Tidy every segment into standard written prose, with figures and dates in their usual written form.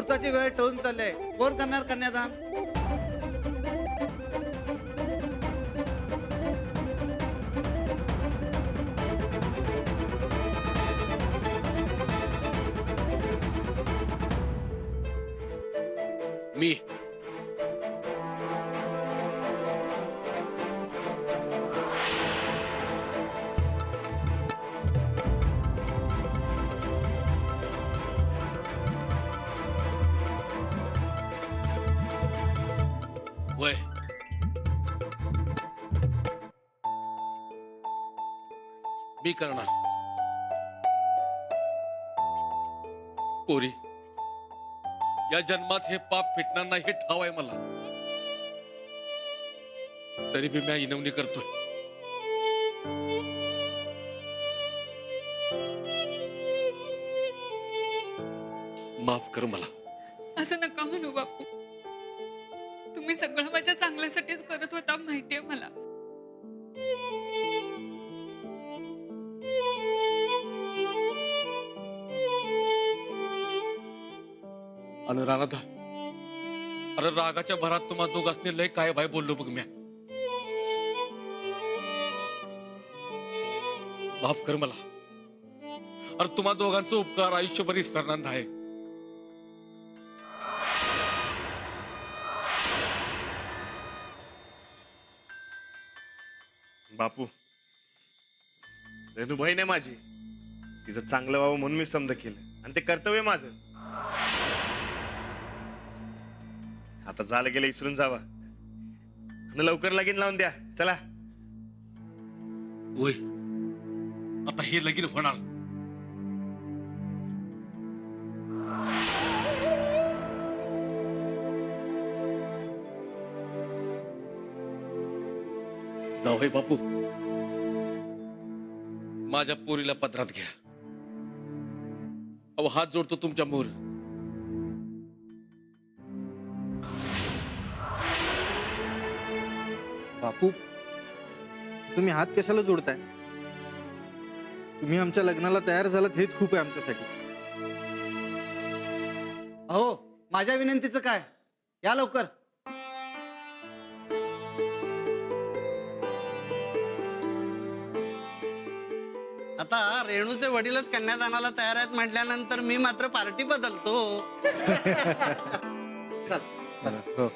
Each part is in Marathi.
मुहूर्ताची वेळ टळून चालले. कोण करणार कन्यादान? मी. वय मी करणार. पोरी, या जन्मात हे पाप फिटणार नाही हे ठाव आहे मला. तरी बी मी इनवणी करतोय. माफ कर मला. असं नका म्हणू बापू. तुम्ही सगळं माझ्या चांगल्यासाठीच करत होता माहितीये मला. अरे राणादा, अरे रागाच्या भरात तुम्हा दोघांनी लय काय भाई बोललो बघ म्या. माफ कर मला. अरे तुम्हा दोघांचा उपकार आयुष्यभर विसरणार नाही. बापू, रेणू बहीण आहे माझी. तिचं चांगलं व्हावं म्हणून मी समज केलं आणि ते कर्तव्य माझं. आता झालं गेलं विसरून जावा आणि लवकर लगीन लावून द्या. चला. होय, आता हे लगीन होणार. जाऊ हे बापू, माझ्या पोरीला पदरात घ्या. अहो हात जोडतो तुमच्या मोर. बापू, तुम्ही हात कशाला जोडताय? तुम्ही आमच्या लग्नाला तयार झालात हेच खूप आहे आमच्यासाठी. अहो, माझ्या विनंतीचं काय? या लवकर. आता रेणूचे वडीलच कन्यादानाला तयार आहेत म्हटल्यानंतर मी मात्र पार्टी बदलतो. हो.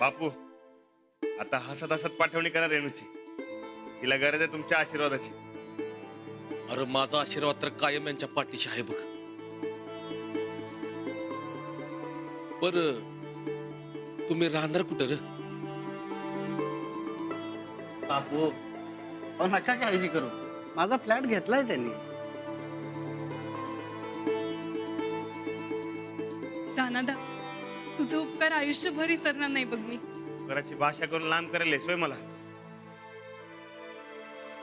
बापू आता हसत हसत पाठवणी करा रेणूची. तिला गरज आहे तुमच्या आशीर्वादाची. अरे माझा आशीर्वाद तर कायम यांच्या पाठीशी आहे बघ. बर तुम्ही राहणार कुठं रे? बापू अहो नका काळजी करू, माझा फ्लॅट घेतलाय त्यांनी. रानादा, तुझं उपकार आयुष्यभर विसरणार नाही बघ मी. घराची भाषा करून लांब करेल सोय मला.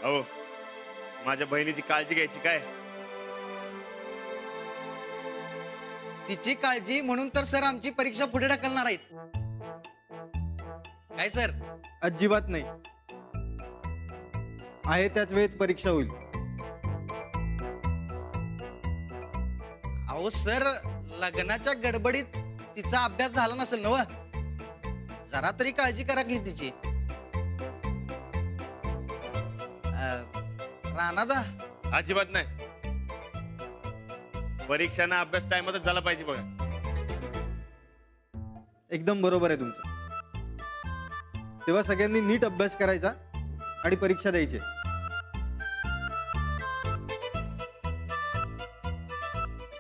अहो माझ्या बहिणीची काळजी घ्यायची काय. तिची काळजी म्हणून तर सर आमची परीक्षा पुढे ढकलणार आहेत. काय सर? अजिबात नाही. आहे त्याच वेळेत परीक्षा होईल. अहो सर, लग्नाच्या गडबडीत तिचा अभ्यास झाला नसेल नव. जरा तरी काळजी करा की तिची. राणादा, अजिबात नाही. परीक्षांना अभ्यास टाइमातच झाला पाहिजे बघा. एकदम बरोबर आहे तुमचं. तेव्हा सगळ्यांनी नीट अभ्यास करायचा आणि परीक्षा द्यायची.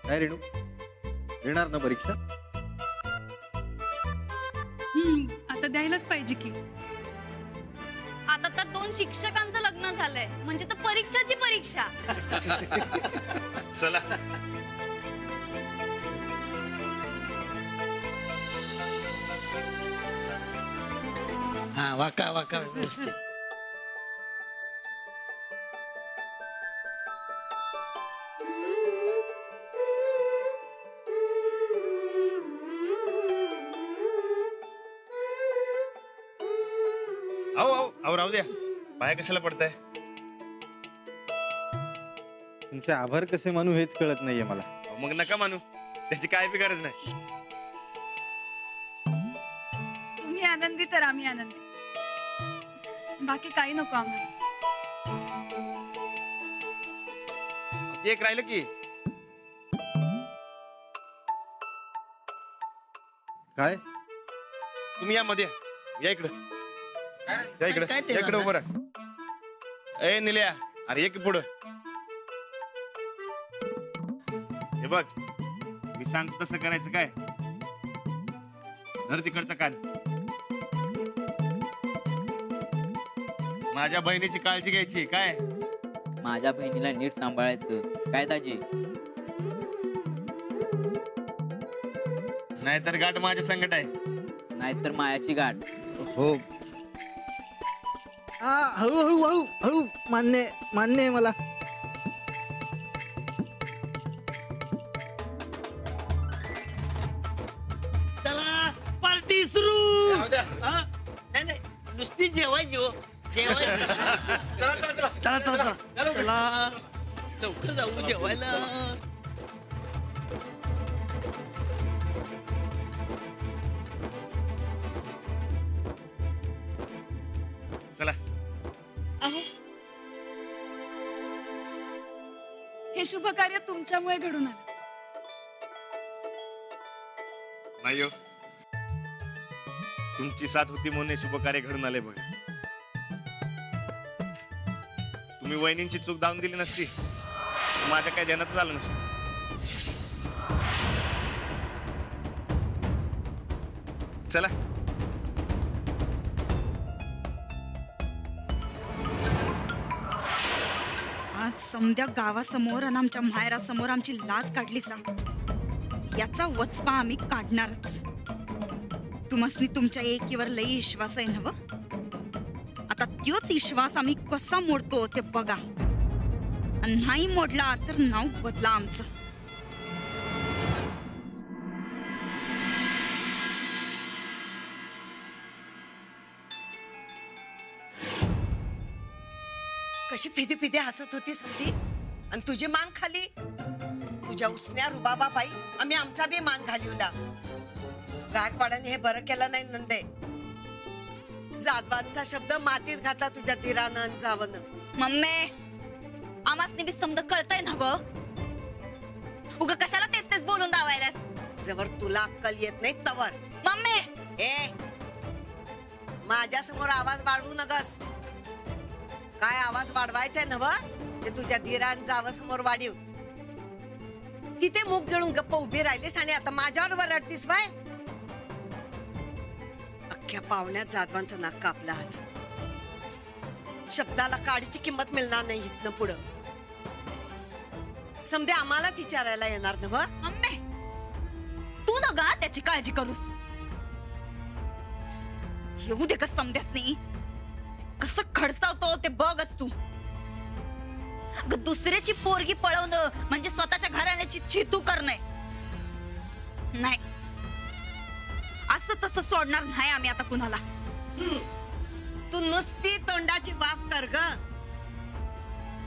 काय रेणू, देणार ना परीक्षा? आता द्यायलाच पाहिजे की. आता तर 2 शिक्षकांचं लग्न झालंय म्हणजे तर परीक्षाची परीक्षा. चला हा वाका वाका व्यवस्थित. अहो अहो अहो राहू द्या. पाया कशाला पडताय? तुमचे आभार कसे मानू हेच कळत नाहीये मला. अहो, मग नका मानू, त्याची काय बी गरज नाही. तुम्ही आनंदी तर आम्ही आनंदी. बाकी काही नको आम्हाला. ते एक राहिलं की. काय? तुम्ही या मध्ये या इकडं. या इकडं, काय ते या इकडं उभं राहा. ए निल्या, अरे एक पुढं. हे बघ, मी सांगतो तसं करायचं काय. धर तिकडचा कान. माझ्या बहिणीची काळजी घ्यायची काय. माझ्या बहिणीला नीट सांभाळायचं काय दाजी. नाहीतर गाठ माझ्या संकट आहे. नाहीतर मायाची गाठ. हो. हळू हळू हळू मान्य आहे मला. चला पार्टी सुरू. नाही नाही, नुसती जेवायची हो, जेवायची. चला चला चला चला चला चला चला लवकर जाऊ जेवायला. चला. अहो, हे शुभ कार्य तुमच्यामुळे घडून आलं. नाही हो, तुमची साथ होती म्हणून हे शुभ कार्य घडून आले बघ. तुम्ही वहिनींची चूक दावून दिली नसती तर माझ्या काही ध्यानात झालं नसतं. चला. आज समद्या गावासमोर आणि आमच्या माहेरासमोर आमची लाज काढली सा. याचा वचपा आम्ही काढणारच. तुम्हासनी तुमच्या एकीवर लई विश्वास आहे ना व. आता त्योच विश्वास आम्ही कसा मोडतो ते बघा. आणि नाही मोडला तर नाव बदला आमचं. कशी फिदी फिदी हसत होती संधी आणि तुझी मान खाली. तुझ्या उसन्या रुबाबा बाई आम्ही आमचा बी मान घालिवला. गायकवाडाने हे बरं केलं नाही नंदे. जाधवांचा शब्द मातीत घातला तुझ्या धीरानं आणि जावनं. मम्मी, आमासनी बी समज कळतंय ना व. उगा कशाला तेच तेच बोलून दावायलास. जवळ तुला अक्कल येत नाही तवर. मम्मी, ए माझ्या समोर आवाज वाढवू नगस. काय आवाज वाढवायचाय नव ते तुझ्या धीरान जावं समोर वाढीव. तिथे मुख गिळून गप्प उभी राहिलीस आणि आता माझ्यावर वरडतीस बाय. अख्ख्या पाहुण्यात जाधवांचा नाक कापला आज. शब्दाला काडीची किंमत मिळणार नाही इथनं पुढं. समजे आम्हालाच विचारायला येणार नव. मम्मी तू न गा त्याची काळजी करूस. येऊ दे का समद्यास नाही कसं खडसावतो ते बघच तू. अगं दुसऱ्याची पोरगी पळवणं म्हणजे स्वतःच्या घराण्याची चितू करणे नाही. असं तसं सोडणार नाही आम्ही आता कुणाला. तू नुसती तोंडाची वाफ कर ग.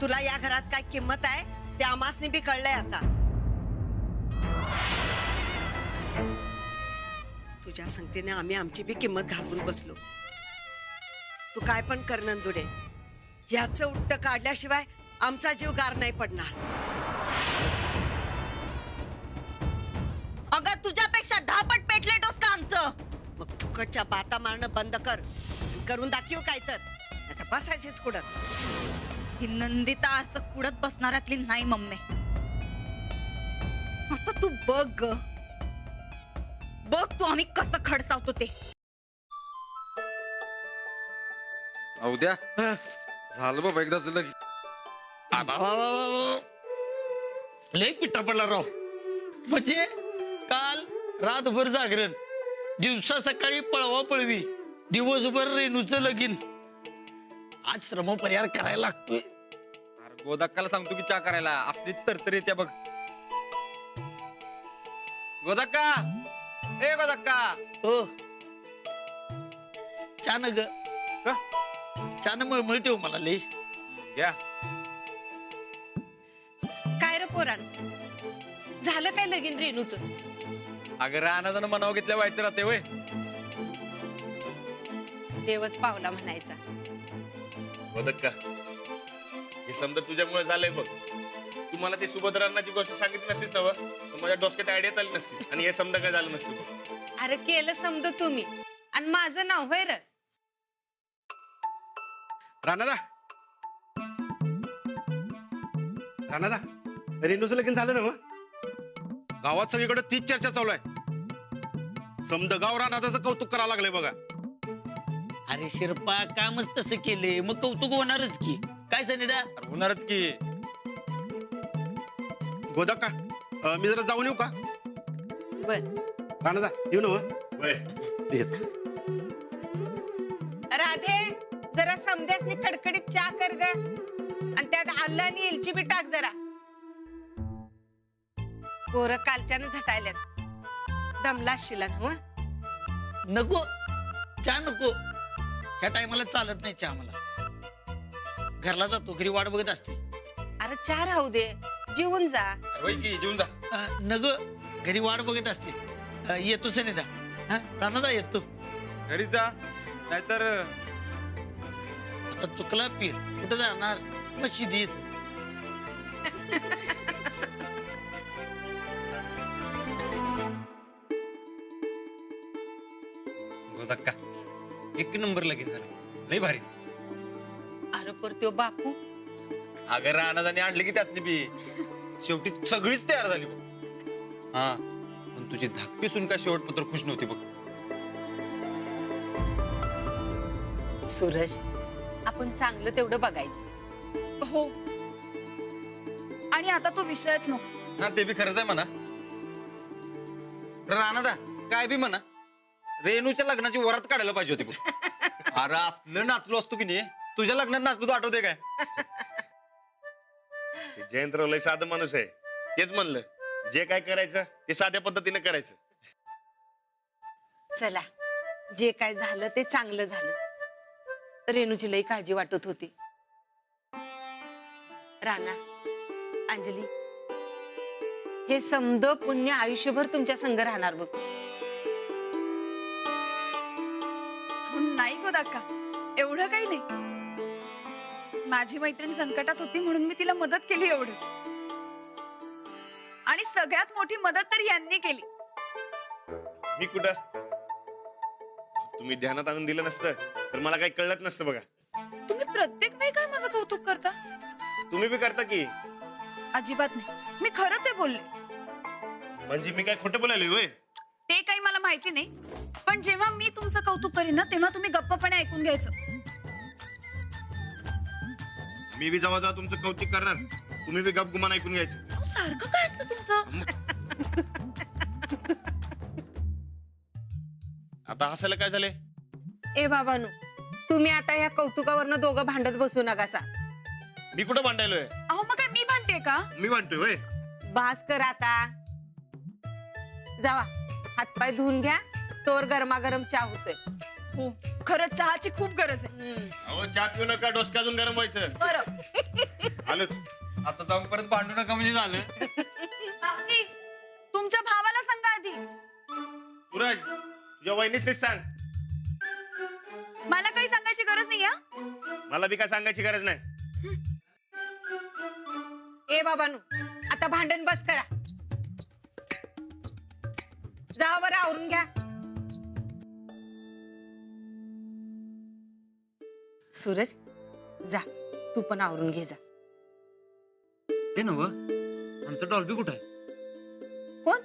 तुला या घरात काय किंमत आहे ते आमासनी बी कळलंय आता. तुझ्या संगतीने आम्ही आमची बी किंमत घालवून बसलो. तू काय पण कर नंदुडे, याचं उट्ट काढल्याशिवाय आमचा जीव गार नाही पडणार. अगं तुझ्यापेक्षा 10 पट पेटले डोस का आमचं. मग फुकटच्या बाता मारणं बंद कर. करून दाखव काय तर. आता बसायचीच कुडत. ही नंदिता असं कुडत बसणाऱ्यातली नाही मम्मी. आता तू बघ ग. बघ तू आम्ही कसं खडसावतो ते. उद्या झालं बाबा एकदाच लगी. लय पिट्टा पडला राव. म्हणजे काल रातभर जागरण, दिवसा सकाळी पळवा पळवी, दिवसभर रेणूचं लगीन. आज श्रम परिहार करायला लागतोय. अरे गोदाक्काला सांगतो की चहा करायला असली तरतरी येते बघ. गोदाक्का ए गोदाक्का. हो छान ग का? छान मळमळते हो मला लई. घ्या. काय रे पोरान झालं काय लगीन रेणूच. अगं रानानं मनाव घेतल्या व्हायचं राहते वय. देवच पावला म्हणायचा. बदक का हे समजा तुझ्यामुळे झालंय बघ. तू मला ते सुभद्रांनाची गोष्ट सांगितली नसतीस ना तर माझ्या डोसक्यात आयडिया चालली नसती आणि हे समजा काय झालं नसतं. अरे केलं समज तुम्ही आणि माझं नाव होय र. राणादा राणादा रेणूचं लगीन झालं ना मग. गावात सगळीकडे तीच चर्चा चालू आहे. समद गाव रानादाचं कौतुक करावं लागलंय बघा. अरे शिरपा कामच तसं केले मग कौतुक होणारच की. काय सनिदा होणारच की. गोदाक्का मी जरा जाऊन येऊ का. बर राणादा येऊ ना होय. राधे जरा समद्यासनी कडकडीत चहा कर ग आणि त्यात आलं आणि एलची बी टाक जरा. पोरं कालच्यानं झटायल्यात. दमला शिला ना. नको चहा नको. ह्या टायमाला चालत नाही चहा मला. घरला जातो घरी वाट बघत असते. अरे चहा राहू दे जेवून जा. वय की जेवून जा. नग घरी वाट बघत असते. येतो सनिदा. हा राणादा येतो. घरी जा नाहीतर आता चुकला पीर कुठं जाणार मशिदीत. गोदाक्का एक नंबर लगीन झालं लय भारी. अरे पर त्यो बापू अगं रानादाने आणले की त्याच बी शेवटी सगळीच तयार झाली बघ. हा पण तुझी धाकटी सुन काय शेवटपत्र खुश नव्हती बघ. सूरज आपण चांगलं तेवढं बघायचं. हो आणि आता तो विषयच नको. हा ते बी खरंच आहे म्हणा. रानादा काय बी म्हणा रेणूच्या लग्नाची वरात काढायला पाहिजे होती बघ. अरे असलं नाचलो असतो की नाही तुझ्या लग्नात नाचलो तू आठवते काय. ते जयंतराव लय साधं माणूस आहे. तेच म्हणलं जे काय करायचं ते साध्या पद्धतीने करायचं. चला जे काय झालं ते चांगलं झालं. रेणूची लई काळजी वाटत होती. राणा अंजली हे समद पुण्य आयुष्यभर तुमच्या संग राहणार बघ. नाही गोदाक्का एवढं काही नाही. माझी मैत्रीण संकटात होती म्हणून मी तिला मदत केली एवढं. आणि सगळ्यात मोठी मदत तर यांनी केली. मी कुठं तुम्ही ध्यानात आणून दिलं नसतं तर मला काही कळलंच नसतं बघा. तुम्ही प्रत्येक वेळी काय माझं कौतुक करता? तुम्ही बी करता की. अजिबात नाही, मी खरं ते बोलले. म्हणजे मी काय खोटं बोलायलोय होय? ते काही मला माहिती नाही, पण जेव्हा मी तुमचं कौतुक करीन ना तेव्हा तुम्ही गप्पपणे ऐकून घ्यायचं. मी बी जेव्हा जेव्हा तुमचं कौतुक करणार तुम्ही बी गपगुमान ऐकून घ्यायचं. अहो, सारखं काय असतं तुमचं? आता हसायला काय झाले? ए बाबांनो, तुम्ही आता या कौतुकावरनं दोघं भांडत बसू नका. मी कुठं भांडायलोय? अहो मग काय मी भांडते का? मी भांडतोय होय? बास कर आता. जावा हातपाय धुवून घ्या, तोवर गरमागरम चहा होतोय. हो, खरंच चहाची खूप गरज आहे. अहो चहा पिऊ नका, डोसकं अजून गरम व्हायचं. बरं. आलो. आता जाऊन परत भांडू नका म्हणजे झालं. बापजी, तुमच्या भावाला सांगा आधी. सूरज तुझ्या वहिनीच तेच सांग. मला काही सांगायची गरज नाही हा. मला बी काय सांगायची गरज नाही. ए बाबांनो, आता भांडण बस करा. जा बरं आवरून घ्या. सूरज जा, तू पण आवरून घे जा. ते नव आमचं डॉल्बी कुठं आहे? कोण?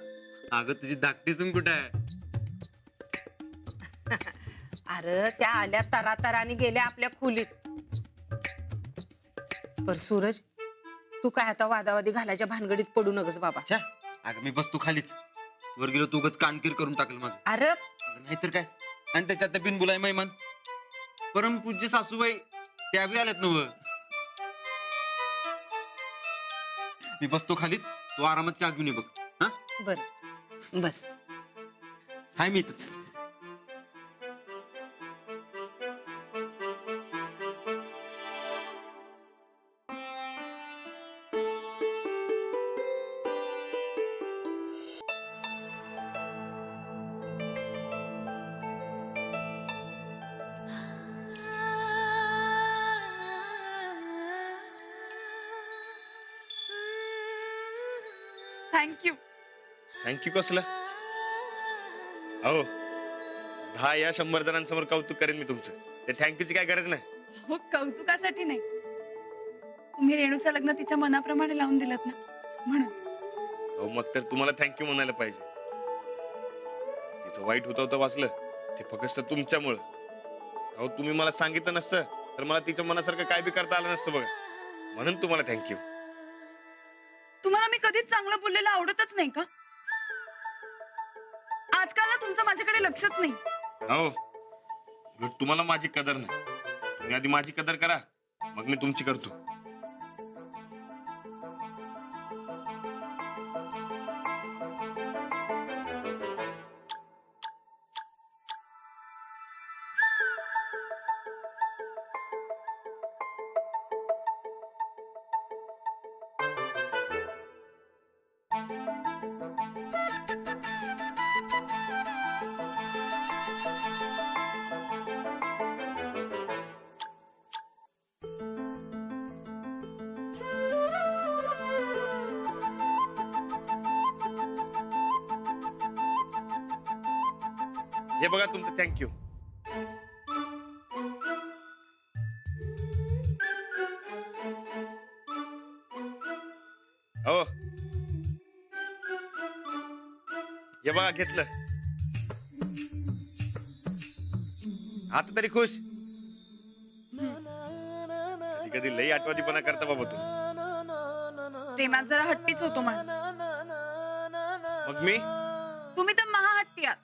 अगं तुझी धाकटी सून कुठं आहे? अरे त्या आल्या तरातराने गेल्या आपल्या खोलीत. पर सूरज, तू काय आता वादावादी घालायच्या भानगडीत पडू नकस बाबा. छा, अगं मी बसतो खालीच. वर गेलो तू उगाच कानकीर करून टाकलं माझं. अरे अगं नाहीतर काय. आणि त्याच्यात ते बिनबुलाय मैमान परमपूज्य सासूबाई त्या बी आल्यात नव. मी बसतो खालीच, तू आरामात चहा घेऊन ये बघ. हा बर बस. हाय मी इथंच. थँक्यू. थँक्यू कसलं? अहो 10 या 100 जणांसमोर कौतुक करेन मी तुमचं. ते थँक्यूची काय गरज नाही. हो, कौतुकासाठी नाही. तुम्ही रेणूचं लग्न तिच्या मनाप्रमाणे लावून दिलं ना, म्हणून. अहो मग तर तुम्हाला थँक्यू म्हणायला पाहिजे. तिचं वाईट होतं वाचलं ते फक्त तुमच्यामुळं. अहो तुम्ही मला सांगितलं नसतं तर मला तिच्या मनासारखं काय बी करता आलं नसतं बघा. म्हणून तुम्हाला थँक्यू. तुम्हाला मी कधीच चांगलं बोललेलं आवडतच नाही का? आजकाल ना तुमचं माझ्याकडे लक्षच नाही. हो उलट तुम्हाला माझी कदर नाही. तुम्ही आधी माझी कदर करा, मग मी तुमची करतो. हे बघा तुमचं थँक्यू. हो हे बघा घेतलं. आता तरी खुश. कधी कधी लई आठवणीपणा करता बाबा तू. प्रेमात जरा हट्टीच होतो म्हणून. मग मी तुम्ही तर महाहट्टी आहात.